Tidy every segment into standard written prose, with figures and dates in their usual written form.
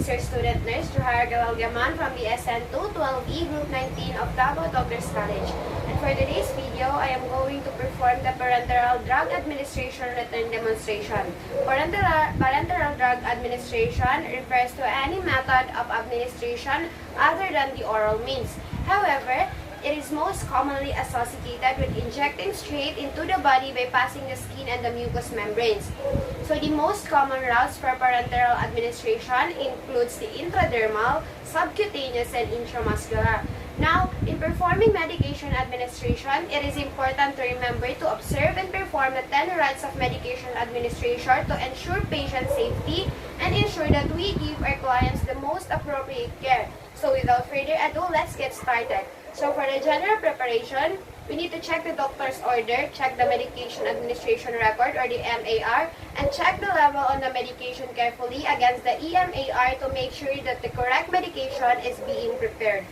is your student nurse, Johar Gaman from BSN 212E Group 19 of Davao Doctors College. And for today's video, I am going to perform the parenteral drug administration return demonstration. Parenteral drug administration refers to any method of administration other than the oral means. However, it is most commonly associated with injecting straight into the body by passing the skin and the mucous membranes. So the most common routes for parenteral administration includes the intradermal, subcutaneous, and intramuscular. Now, in performing medication administration, it is important to remember to observe and perform the 10 routes of medication administration to ensure patient safety and ensure that we give our clients the most appropriate care. So without further ado, let's get started. So for the general preparation, we need to check the doctor's order, check the medication administration record or the MAR, and check the level on the medication carefully against the EMAR to make sure that the correct medication is being prepared.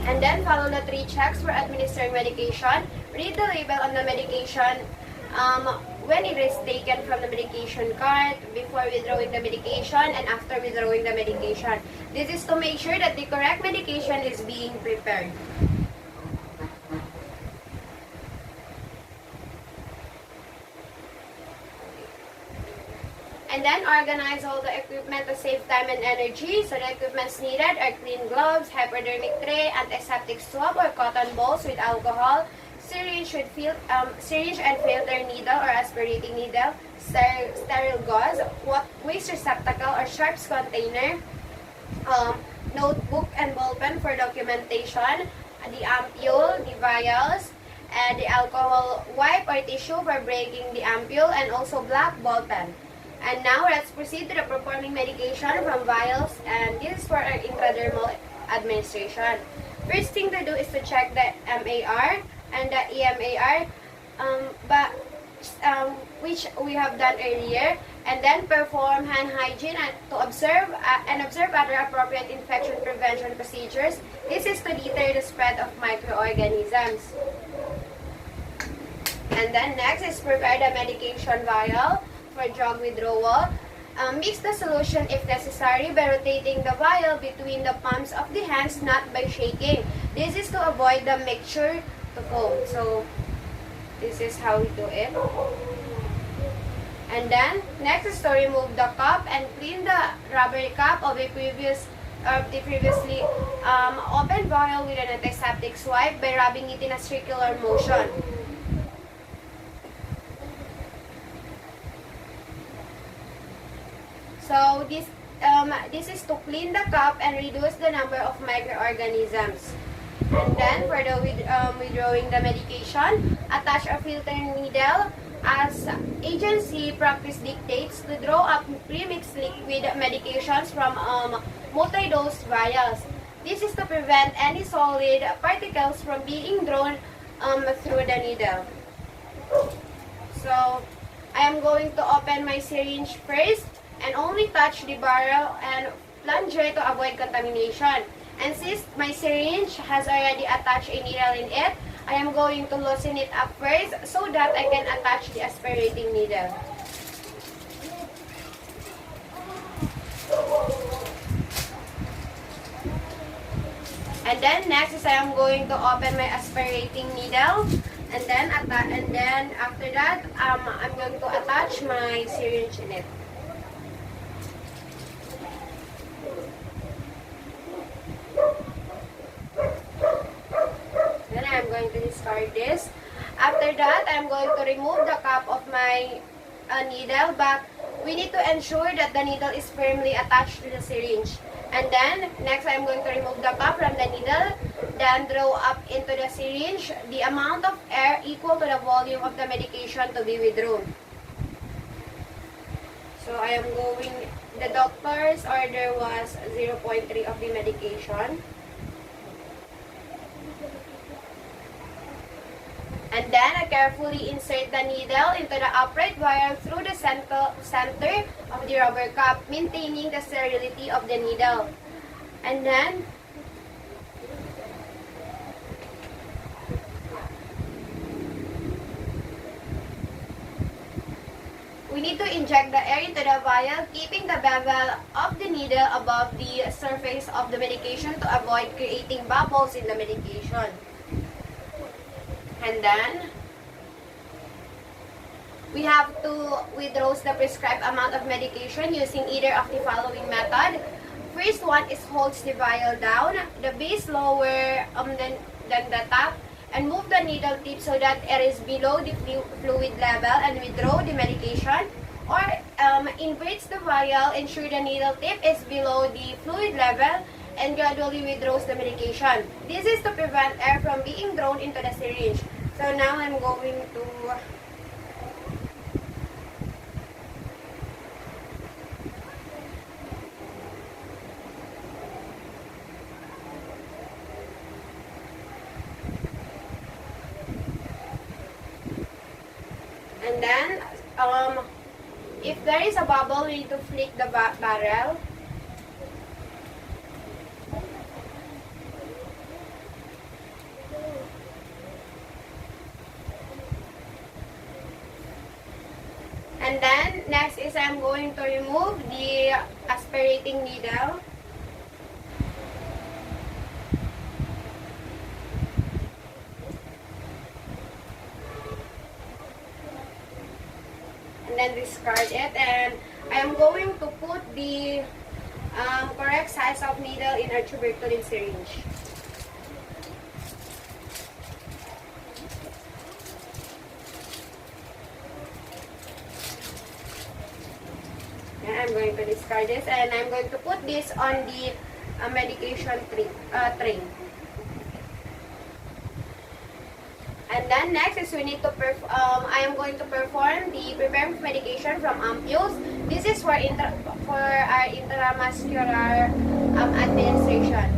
And then follow the 3 checks for administering medication. Read the label on the medication when it is taken from the medication cart, before withdrawing the medication, and after withdrawing the medication. This is to make sure that the correct medication is being prepared. And then organize all the equipment to save time and energy. So the equipments needed are clean gloves, hypodermic tray, antiseptic swab or cotton balls with alcohol, syringe and filter needle or aspirating needle, sterile gauze, waste receptacle or sharps container, notebook and ballpen for documentation, the ampule, the vials, and the alcohol wipe or tissue for breaking the ampule, and also black ballpen. And now let's proceed to the performing medication from vials, and this is for our intradermal administration. First thing to do is to check the MAR and the EMAR, which we have done earlier, and then perform hand hygiene and observe other appropriate infection prevention procedures. This is to deter the spread of microorganisms. And then next is prepare the medication vial for drug withdrawal. Mix the solution if necessary by rotating the vial between the palms of the hands, not by shaking. This is to avoid the mixture to foam. So this is how we do it. And then next is to remove the cup and clean the rubber cap of the previously open vial with an antiseptic swipe by rubbing it in a circular motion. So this is to clean the cup and reduce the number of microorganisms. And then for the withdrawing the medication, attach a filter needle as agency practice dictates to draw up premixed liquid medications from multi-dose vials. This is to prevent any solid particles from being drawn through the needle. So I am going to open my syringe first and only touch the barrel and plunger to avoid contamination. And since my syringe has already attached a needle in it, I am going to loosen it up first so that I can attach the aspirating needle. And then next is I am going to open my aspirating needle, and then after that I'm going to attach my syringe in it. Then I'm going to discard this. After that, I'm going to remove the cap of my needle, but we need to ensure that the needle is firmly attached to the syringe. And then, next I'm going to remove the cap from the needle, then draw up into the syringe the amount of air equal to the volume of the medication to be withdrawn. So I am going, the doctor's order was 0.3 of the medication. And then I carefully insert the needle into the upright vial through the center of the rubber cup, maintaining the sterility of the needle. And then we need to inject the air into the vial, keeping the bevel of the needle above the surface of the medication to avoid creating bubbles in the medication. And then we have to withdraw the prescribed amount of medication using either of the following method. First one is holds the vial down, the base lower than the top, and move the needle tip so that it is below the fluid level and withdraw the medication. Or inverts the vial, ensure the needle tip is below the fluid level, and gradually withdraws the medication. This is to prevent air from being drawn into the syringe. So now I'm going to and then if there is a bubble, we need to flick the barrel. And then next is I'm going to remove the aspirating needle. And then discard it, and I am going to put the correct size of needle in our tuberculin syringe. And I'm going to discard this, and I'm going to put this on the medication tray. And then next is we need to I am going to perform the preparing medication from ampules. This is for our intramuscular administration.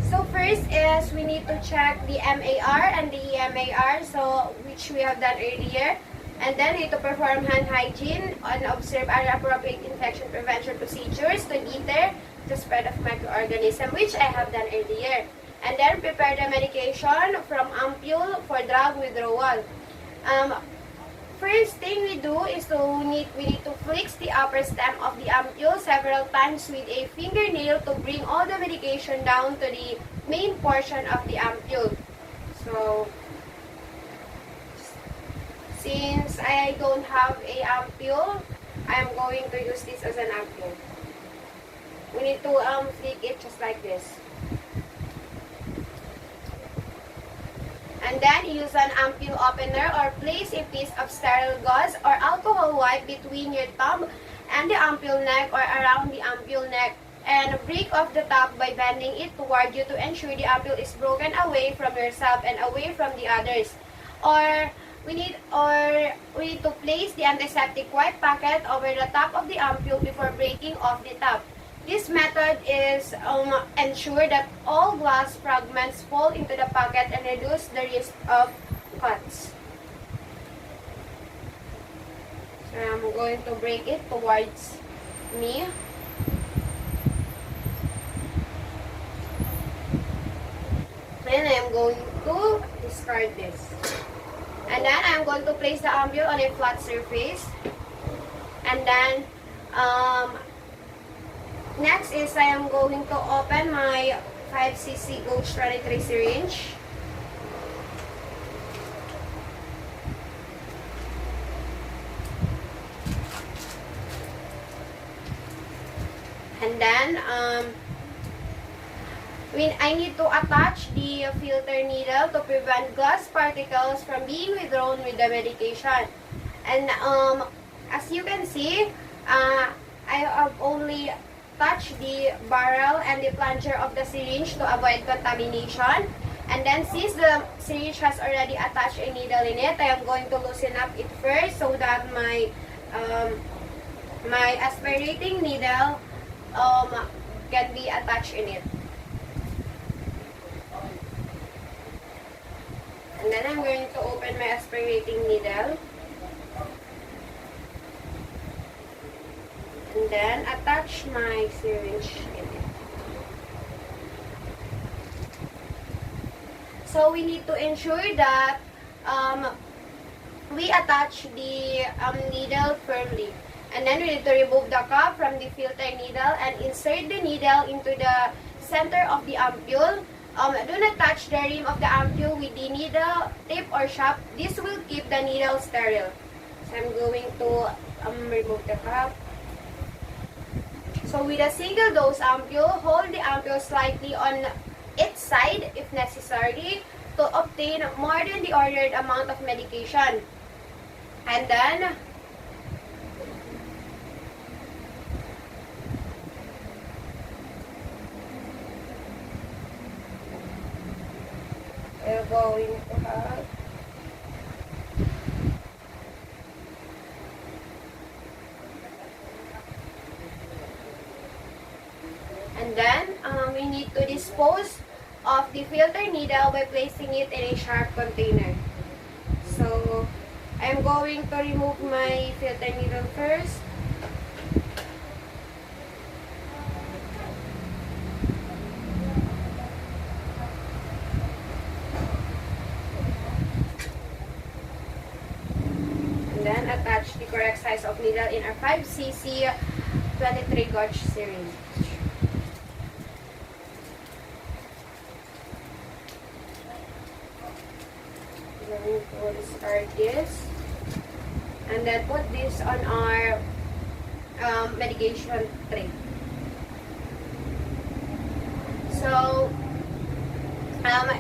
So first is we need to check the MAR and the EMAR, so which we have done earlier. And then we need to perform hand hygiene and observe appropriate infection prevention procedures to deter the spread of microorganisms, which I have done earlier. And then prepare the medication from ampule for drug withdrawal. First thing we do is we need to flex the upper stem of the ampule several times with a fingernail to bring all the medication down to the main portion of the ampule. So since I don't have a ampule, I am going to use this as an ampule. We need to flick it just like this. And then use an ampule opener or place a piece of sterile gauze or alcohol wipe between your thumb and the ampule neck or around the ampule neck, and break off the top by bending it toward you to ensure the ampule is broken away from yourself and away from the others. Or we need to place the antiseptic wipe packet over the top of the ampule before breaking off the top. This method is ensure that all glass fragments fall into the packet and reduce the risk of cuts. So I'm going to break it towards me. Then I am going to discard this. And then I'm going to place the ampule on a flat surface. And then next is I am going to open my 5cc gauge 23 syringe. And then I need to attach the filter needle to prevent glass particles from being withdrawn with the medication. And as you can see, I have only touch the barrel and the plunger of the syringe to avoid contamination. And then since the syringe has already attached a needle in it, I am going to loosen up it first so that my my aspirating needle can be attached in it. And then I'm going to open my aspirating needle. And then attach my syringe in it. So we need to ensure that we attach the needle firmly. And then we need to remove the cap from the filter needle and insert the needle into the center of the ampule. Do not touch the rim of the ampule with the needle tip or shaft. This will keep the needle sterile. So I'm going to remove the cap. So with a single dose ampule, hold the ampule slightly on its side if necessary to obtain more than the ordered amount of medication. And then we're going to have and then we need to dispose of the filter needle by placing it in a sharp container. So I'm going to remove my filter needle first. And then attach the correct size of needle in our 5cc 23 gauge syringe. We'll discard this and then put this on our medication tray. So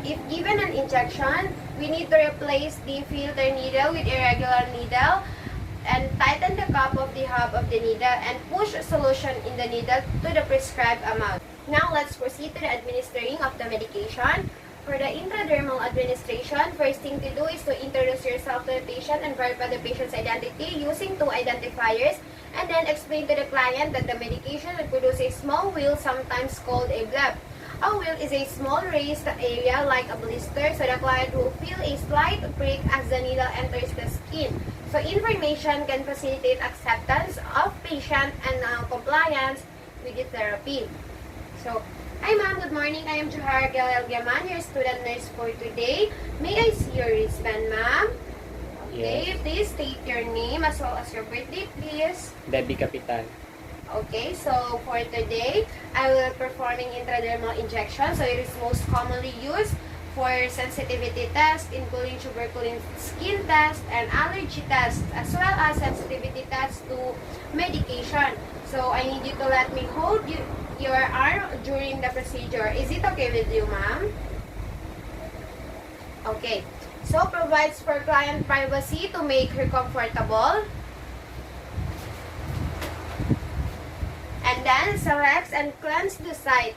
if given an injection, we need to replace the filter needle with a regular needle and tighten the cap of the hub of the needle and push solution in the needle to the prescribed amount. Now let's proceed to the administering of the medication. For the intradermal administration, first thing to do is to introduce yourself to the patient and verify the patient's identity using two identifiers, and then explain to the client that the medication will produce a small wheal, sometimes called a bleb. A wheal is a small raised area like a blister, so the client will feel a slight prick as the needle enters the skin. So information can facilitate acceptance of patient and compliance with the therapy. So, hi ma'am, good morning. I am Johar Gaman, your student nurse for today. May I see your wristband, ma'am? Okay, Yes. please state your name as well as your birthday, please. Debbie Capitan. Okay, so for today, I will be performing intradermal injection. So it is most commonly used for sensitivity test, including tuberculin skin test and allergy test, as well as sensitivity test to medication. So I need you to let me hold your arm during the procedure. Is it okay with you, ma'am? Okay. So provides for client privacy to make her comfortable. And then selects and cleanse the site.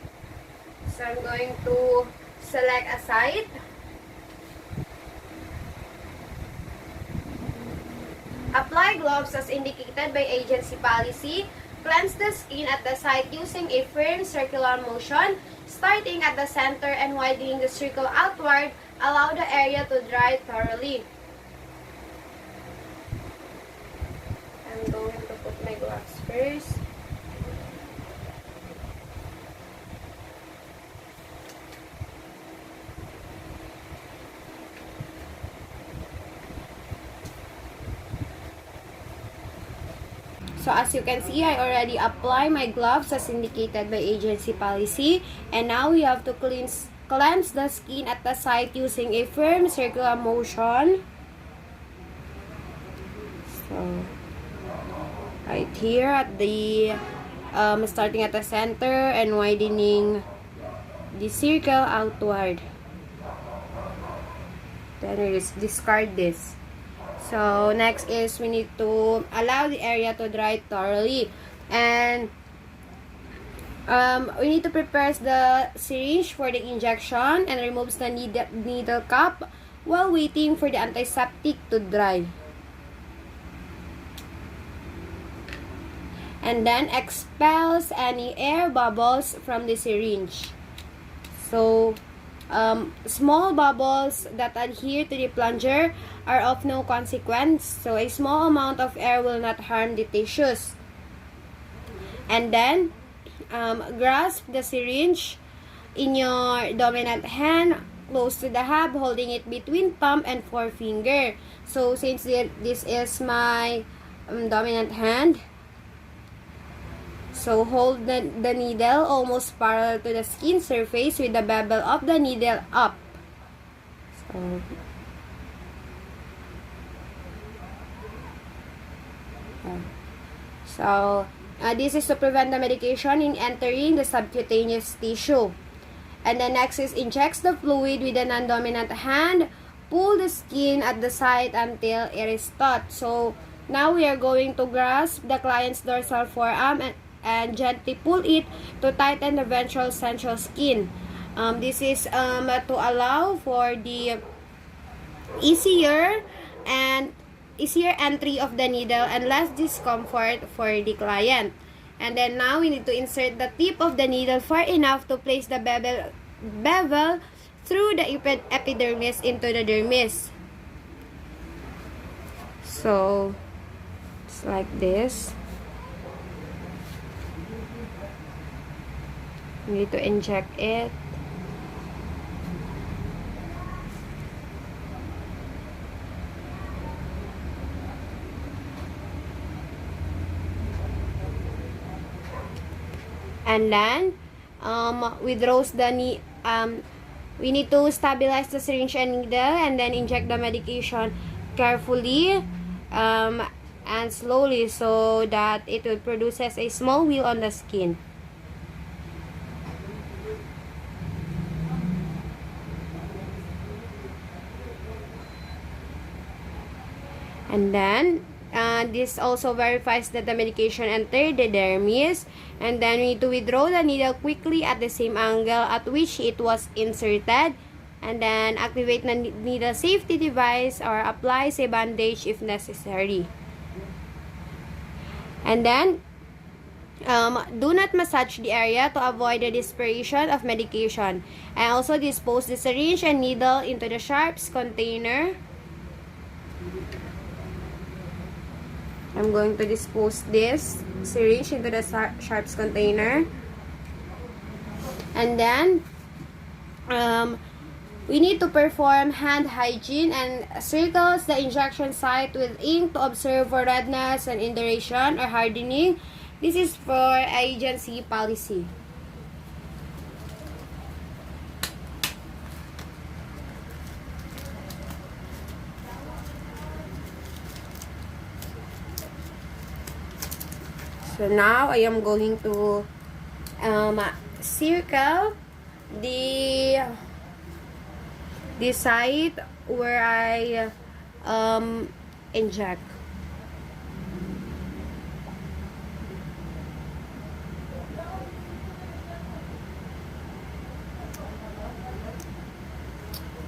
So I'm going to select a site. Apply gloves as indicated by agency policy. Cleanse the skin at the site using a firm circular motion, starting at the center and widening the circle outward. Allow the area to dry thoroughly. I'm going to put my gloves first. So as you can see, I already apply my gloves as indicated by agency policy. And now we have to cleanse the skin at the site using a firm circular motion. So, right here at the, starting at the center and widening the circle outward. Then we just discard this. So, next is we need to allow the area to dry thoroughly. And we need to prepare the syringe for the injection and removes the needle cap while waiting for the antiseptic to dry. And then expels any air bubbles from the syringe. So, Small bubbles that adhere to the plunger are of no consequence, so a small amount of air will not harm the tissues. And then, grasp the syringe in your dominant hand close to the hub, holding it between thumb and forefinger. So, since this is my dominant hand, so hold the needle almost parallel to the skin surface with the bevel of the needle up. This is to prevent the medication in entering the subcutaneous tissue. And the next is injects the fluid with the non-dominant hand. Pull the skin at the site until it is taut. So now we are going to grasp the client's dorsal forearm and gently pull it to tighten the ventral central skin. This is to allow for the easier entry of the needle and less discomfort for the client. And then now we need to insert the tip of the needle far enough to place the bevel through the epidermis into the dermis. So it's like this. We need to inject it. And then, we need to stabilize the syringe and needle and then inject the medication carefully and slowly so that it will produces a small wheal on the skin. And then, this also verifies that the medication entered the dermis. And then we need to withdraw the needle quickly at the same angle at which it was inserted. And then activate the needle safety device or apply a bandage if necessary. And then, do not massage the area to avoid the dispersion of medication. And also dispose the syringe and needle into the sharps container. I'm going to dispose this syringe into the sharps container. And then, we need to perform hand hygiene and circles the injection site with ink to observe for redness and induration or hardening. This is for agency policy. So now I am going to circle the site where I inject.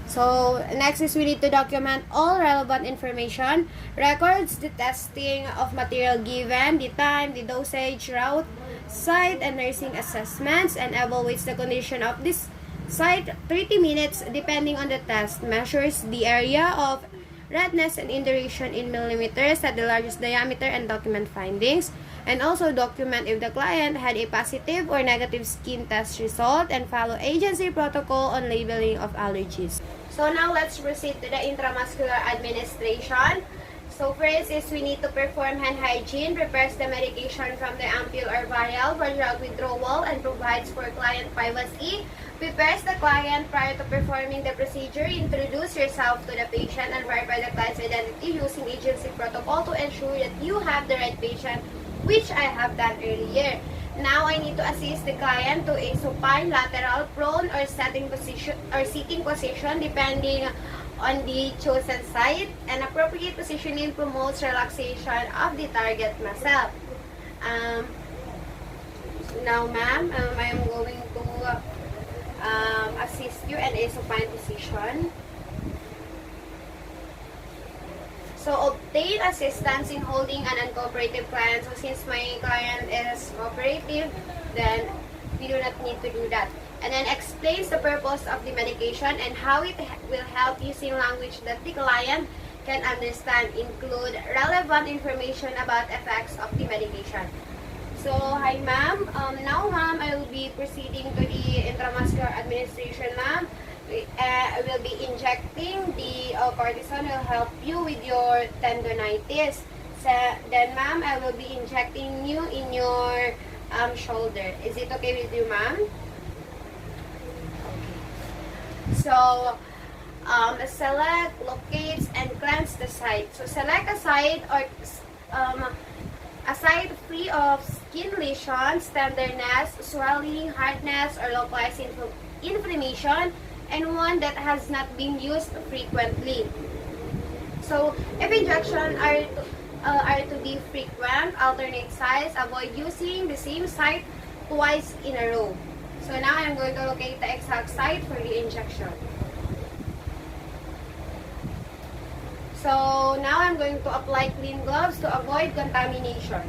So, next is we need to document all relevant information, records the testing of material given, the time, the dosage, route, site, and nursing assessments, and evaluates the condition of this site 30 minutes depending on the test, measures the area of redness and induration in millimeters at the largest diameter and document findings, and also document if the client had a positive or negative skin test result and follow agency protocol on labeling of allergies. So now let's proceed to the intramuscular administration. So first is we need to perform hand hygiene, prepares the medication from the ampule or vial for drug withdrawal and provides for client privacy, prepares the client prior to performing the procedure, introduce yourself to the patient and verify the client's identity using agency protocol to ensure that you have the right patient, which I have done earlier. Now I need to assist the client to a supine, lateral, prone, or sitting position depending on the chosen site, and appropriate positioning promotes relaxation of the target muscle. Now ma'am, I am going to assist you in a supine position. So, obtain assistance in holding an uncooperative client. So, since my client is cooperative, then we do not need to do that. and then explains the purpose of the medication and how it will help using language that the client can understand, include relevant information about effects of the medication. So, hi ma'am. Now ma'am, I will be proceeding to the intramuscular administration ma'am. I will be injecting the cortisone will help you with your tendonitis. So, then ma'am, I will be injecting you in your shoulder. Is it okay with you ma'am? So, select, locate, and cleanse the site. So, select a site or a site free of skin lesions, tenderness, swelling, hardness, or localized inflammation, and one that has not been used frequently. So, if injections are to be frequent, alternate sites, avoid using the same site twice in a row. So now I'm going to locate the exact site for the injection. So now I'm going to apply clean gloves to avoid contamination.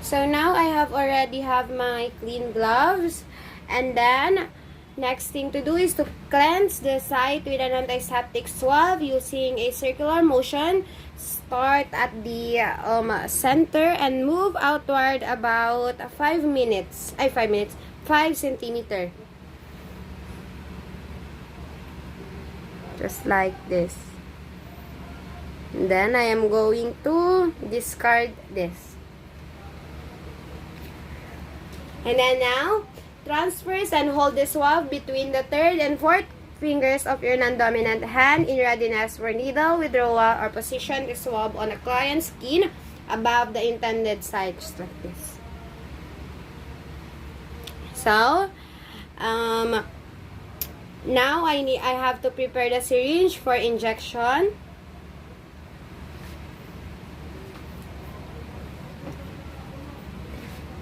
So now I already have my clean gloves, and then next thing to do is to cleanse the site with an antiseptic swab using a circular motion. Start at the center and move outward about 5 centimeters. Just like this. And then I am going to discard this. And then now, transfers and hold the swab between the third and fourth fingers of your non-dominant hand in readiness for needle withdrawal, or position the swab on a client's skin above the intended site, just like this. So, now I have to prepare the syringe for injection.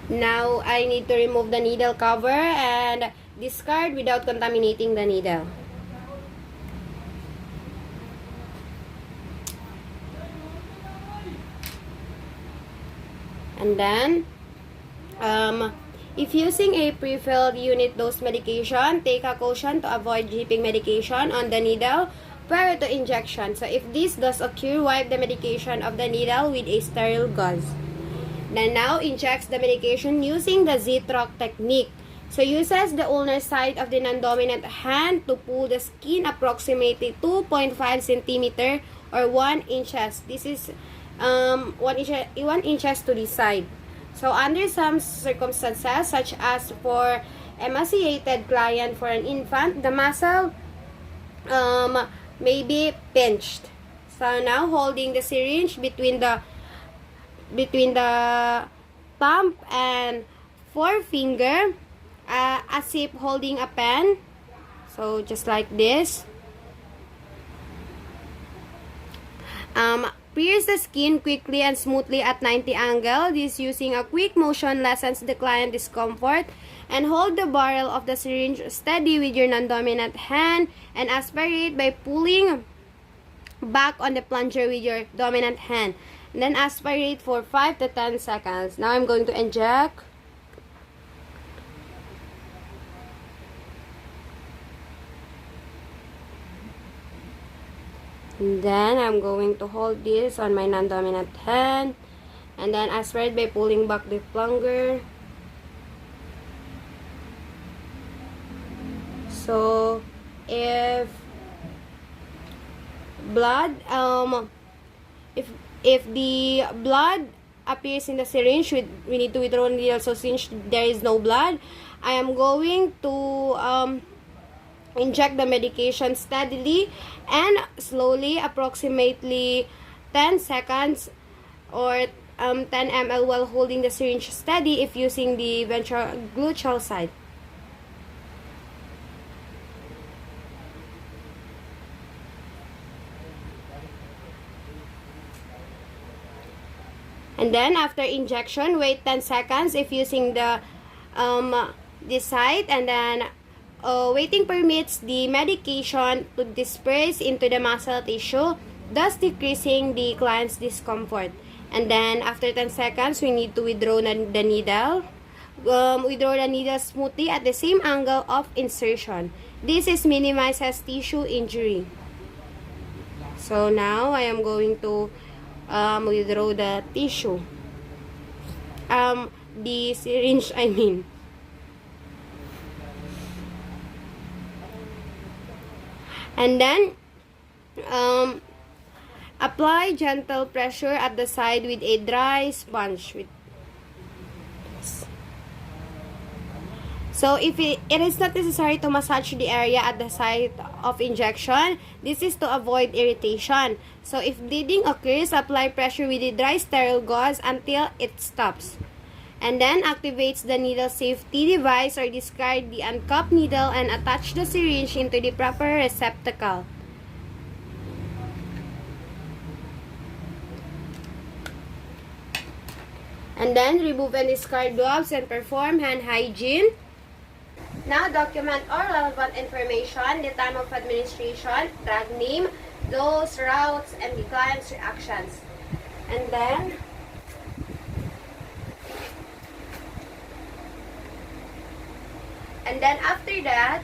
Now I need to remove the needle cover and discard without contaminating the needle. And then, if using a pre-filled unit dose medication, take a caution to avoid dripping medication on the needle prior to injection. So if this does occur, wipe the medication of the needle with a sterile gauze. Then now injects the medication using the Z-Trock technique. So uses the ulnar side of the non-dominant hand to pull the skin approximately 2.5 cm or 1 inches. This is 1 inches to the side. So under some circumstances, such as for emaciated client for an infant, the muscle may be pinched. So now holding the syringe between the thumb and forefinger, as if holding a pen. So just like this. Pierce the skin quickly and smoothly at 90 angle. This using a quick motion lessens the client discomfort. And hold the barrel of the syringe steady with your non-dominant hand and aspirate by pulling back on the plunger with your dominant hand. And then aspirate for 5 to 10 seconds. Now I'm going to inject. And then I'm going to hold this on my non-dominant hand. And then aspirate by pulling back the plunger. So if blood, if the blood appears in the syringe, we need to withdraw the needle. So since there is no blood, I am going to inject the medication steadily and slowly, approximately 10 seconds or 10 ml while holding the syringe steady if using the ventral gluteal side. And then after injection, wait 10 seconds if using the this side, and then waiting permits the medication to disperse into the muscle tissue, thus decreasing the client's discomfort. And then after 10 seconds, we need to withdraw the needle withdraw the needle smoothly at the same angle of insertion. This is minimizes tissue injury. So now I am going to withdraw the tissue. The syringe, I mean. And then, apply gentle pressure at the side with a dry sponge. So, if it is not necessary to massage the area at the site of injection, this is to avoid irritation. So, if bleeding occurs, apply pressure with a dry sterile gauze until it stops. And then, activates the needle safety device or discard the uncupped needle and attach the syringe into the proper receptacle. And then, remove and discard gloves and perform hand hygiene. Now, document all relevant information, the time of administration, drug name, dose, routes, and the client's reactions. And then, after that,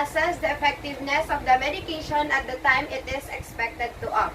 assess the effectiveness of the medication at the time it is expected to act.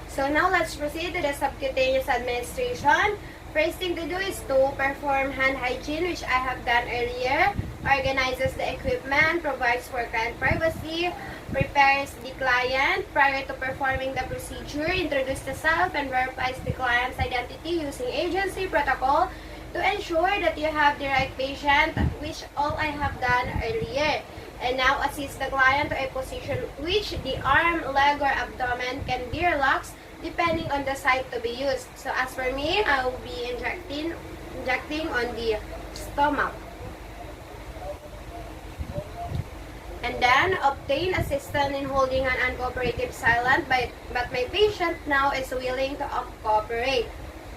So now, let's proceed to the subcutaneous administration. First thing to do is to perform hand hygiene, which I have done earlier. Organizes the equipment, provides for client privacy, prepares the client prior to performing the procedure, introduces the self, and verifies the client's identity using agency protocol to ensure that you have the right patient, which all I have done earlier. And now assist the client to a position which the arm, leg, or abdomen can be relaxed depending on the site to be used. So as for me, I will be injecting on the stomach. And then, obtain assistance in holding an uncooperative silent, but my patient now is willing to cooperate.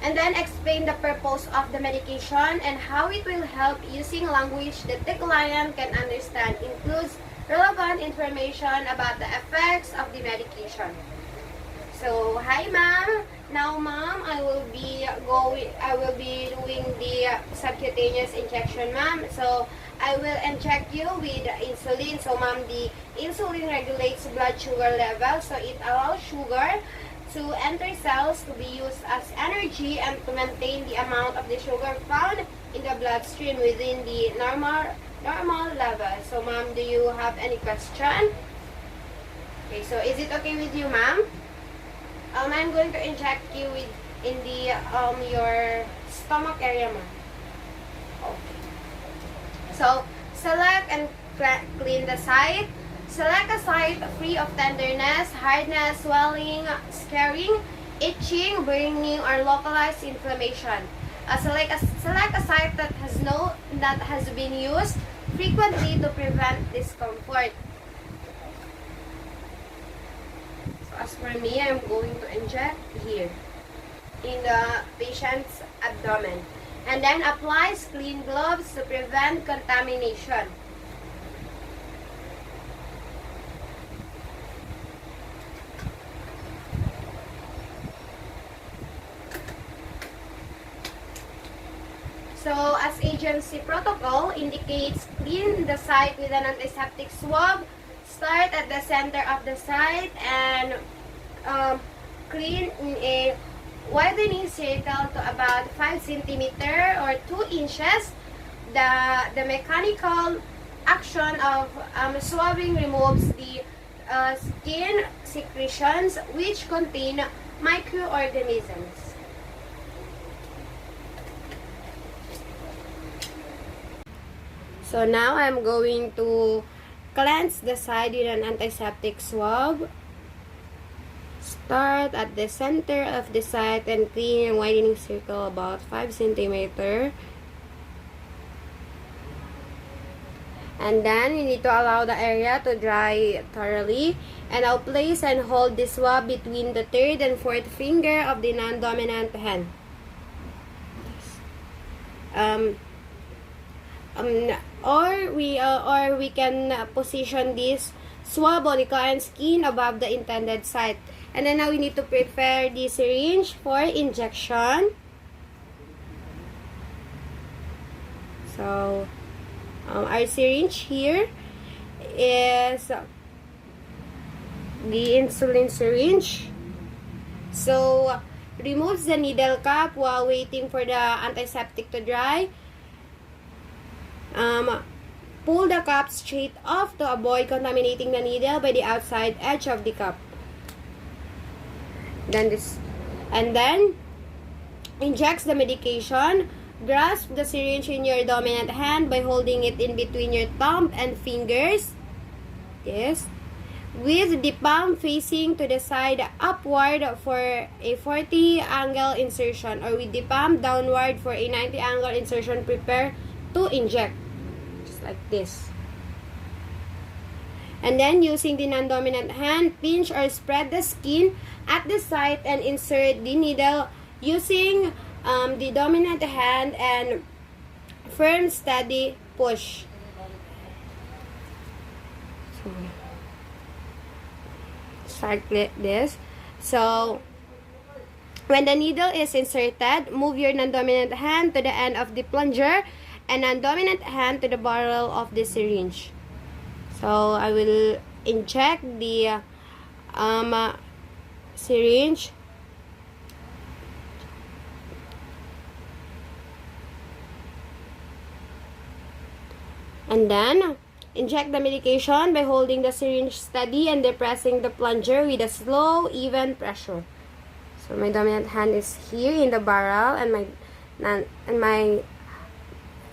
And then, explain the purpose of the medication and how it will help using language that the client can understand. Includes relevant information about the effects of the medication. So, hi ma'am. Now ma'am, I will be doing the subcutaneous injection, ma'am. So, I will inject you with insulin. So, ma'am, the insulin regulates blood sugar level. So, it allows sugar to enter cells to be used as energy and to maintain the amount of the sugar found in the bloodstream within the normal level. So, ma'am, do you have any question? Okay, so is it okay with you, ma'am? I'm going to inject you in the your stomach area, ma'am. Okay. So, select and clean the site. Select a site free of tenderness, hardness, swelling, scarring, itching, burning, or localized inflammation. Select a site that has been used frequently to prevent discomfort. So, as for me, I'm going to inject here in the patient's abdomen. And then apply clean gloves to prevent contamination. So, as agency protocol indicates, clean the site with an antiseptic swab. Start at the center of the site and clean in a widening circle to about 5 cm or 2 inches. The mechanical action of swabbing removes the skin secretions which contain microorganisms. So now I'm going to cleanse the side with an antiseptic swab. Start at the center of the site and clean a widening circle about 5 cm. And then you need to allow the area to dry thoroughly. And I'll place and hold the swab between the third and fourth finger of the non-dominant hand. Or we can position this swab on the client's skin above the intended site. And then now we need to prepare the syringe for injection. So, our syringe here is the insulin syringe. So, removes the needle cap while waiting for the antiseptic to dry. Pull the cap straight off to avoid contaminating the needle by the outside edge of the cup. Then injects the medication. Grasp the syringe in your dominant hand by holding it in between your thumb and fingers. Yes. With the palm facing to the side upward for a 40 angle insertion, or with the palm downward for a 90 angle insertion. Prepare to inject. Just like this. And then, using the non-dominant hand, pinch or spread the skin at the site and insert the needle using the dominant hand and firm, steady push. So, start like this. So, when the needle is inserted, move your non-dominant hand to the end of the plunger and non-dominant hand to the barrel of the syringe. So, I will inject the syringe. And then, inject the medication by holding the syringe steady and depressing the plunger with a slow, even pressure. So, my dominant hand is here in the barrel, and my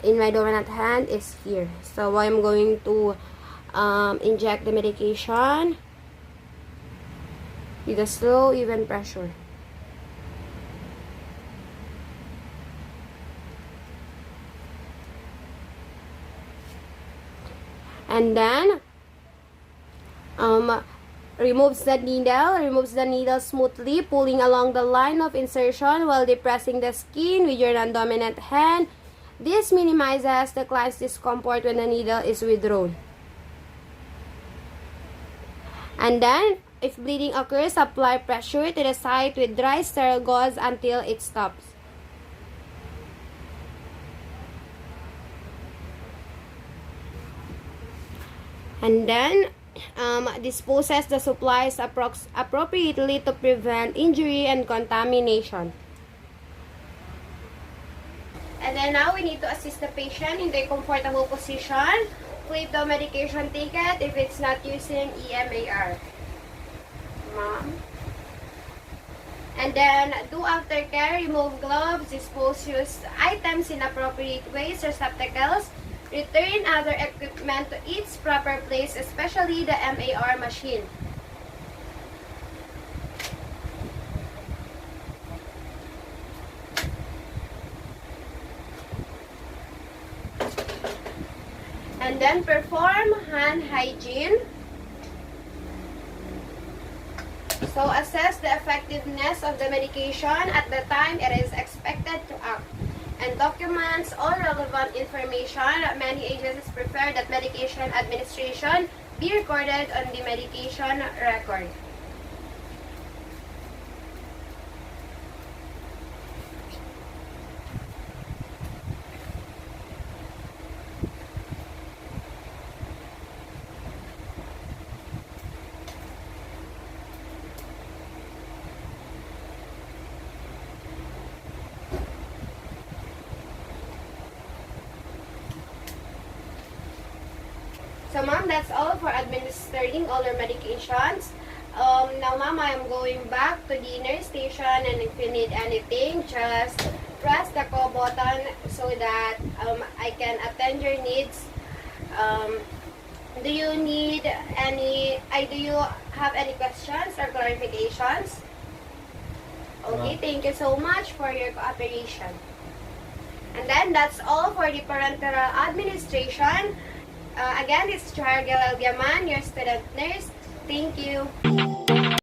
dominant hand is here. So, I'm going to inject the medication with a slow, even pressure. And then, removes the needle smoothly, pulling along the line of insertion while depressing the skin with your non-dominant hand. This minimizes the client's discomfort when the needle is withdrawn. And then, if bleeding occurs, apply pressure to the site with dry sterile gauze until it stops. And then, disposes the supplies appropriately to prevent injury and contamination. And then now we need to assist the patient in the comfortable position. Flip the medication ticket if it's not using EMAR. Mom. And then do aftercare, remove gloves, dispose used items in appropriate ways, receptacles. Return other equipment to its proper place, especially the MAR machine. And then perform hand hygiene. So assess the effectiveness of the medication at the time it is expected to act. And documents all relevant information. Many agencies prefer that medication administration be recorded on the medication record. So, ma'am, that's all for administering all your medications. Now, ma'am, I'm going back to the nurse station, and if you need anything, just press the call button so that I can attend your needs. Do you need any, do you have any questions or clarifications? Okay, thank you so much for your cooperation. And then, that's all for the parenteral administration. Again, this is Chargel Elgaman, your student nurse. Thank you.